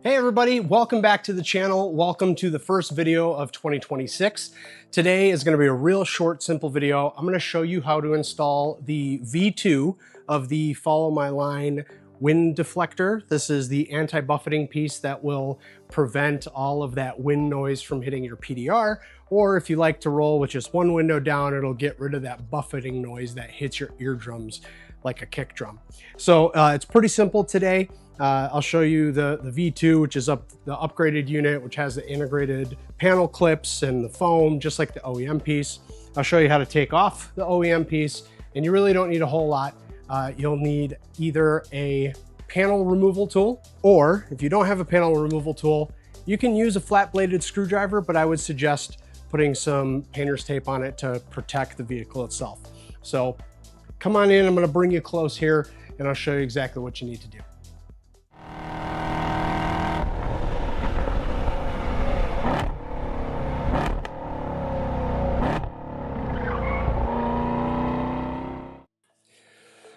Hey everybody, welcome back to the channel. Welcome to the first video of 2026. Today is going to be a real short, simple video. I'm going to show you how to install the V2 of the Follow My Line wind deflector. This is the anti-buffeting piece that will prevent all of that wind noise from hitting your PDR. Or if you like to roll with just one window down, it'll get rid of that buffeting noise that hits your eardrums like a kick drum. So it's pretty simple today. I'll show you the V2, which is the upgraded unit, which has the integrated panel clips and the foam, just like the OEM piece. I'll show you how to take off the OEM piece, and you really don't need a whole lot. You'll need either a panel removal tool, or if you don't have a panel removal tool, you can use a flat-bladed screwdriver, but I would suggest putting some painter's tape on it to protect the vehicle itself. So come on in, I'm gonna bring you close here, and I'll show you exactly what you need to do.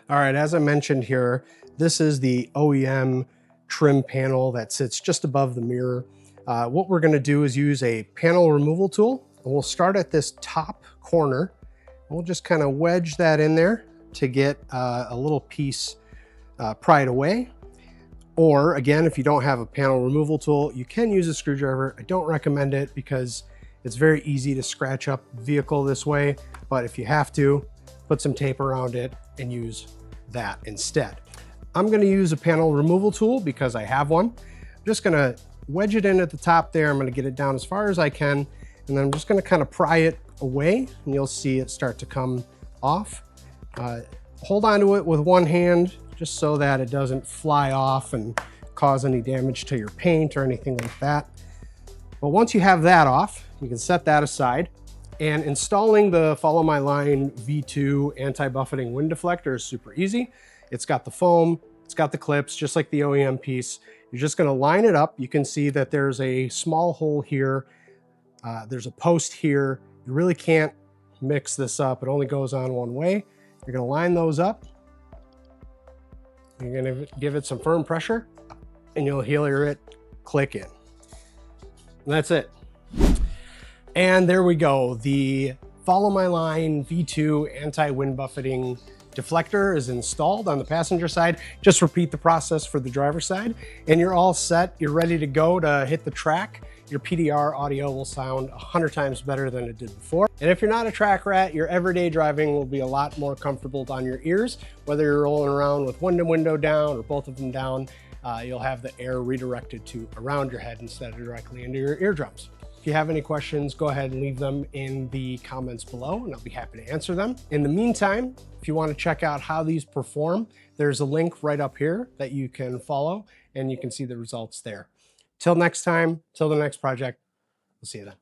All right, as I mentioned here, this is the OEM trim panel that sits just above the mirror. What we're gonna do is use a panel removal tool, and we'll start at this top corner. We'll just kind of wedge that in there to get a little piece pried away. Or again, if you don't have a panel removal tool, you can use a screwdriver. I don't recommend it because it's very easy to scratch up the vehicle this way, but if you have to, put some tape around it and use that instead. I'm going to use a panel removal tool because I have one. I'm just going to wedge it in at the top there. I'm going to get it down as far as I can, and then I'm just going to kind of pry it away, and you'll see it start to come off. Hold on to it with one hand just so that it doesn't fly off and cause any damage to your paint or anything like that. But once you have that off, you can set that aside. And installing the Follow My Line V2 anti-buffeting wind deflector is super easy. It's got the foam, it's got the clips, just like the OEM piece. You're just gonna line it up. You can see that there's a small hole here. There's a post here. You really can't mix this up. It only goes on one way. You're gonna line those up. You're gonna give it some firm pressure, and you'll hear it click in. And that's it. And there we go. The Follow My Line V2 anti-wind buffeting deflector is installed on the passenger side. Just repeat the process for the driver's side, and you're all set. You're ready to go to hit the track. Your PDR audio will sound 100 times better than it did before. And if you're not a track rat, your everyday driving will be a lot more comfortable on your ears. Whether you're rolling around with one window down or both of them down, you'll have the air redirected to around your head instead of directly into your eardrums. If you have any questions, go ahead and leave them in the comments below, and I'll be happy to answer them. In the meantime, if you want to check out how these perform, there's a link right up here that you can follow, and you can see the results there. Till next time, till the next project, we'll see you then.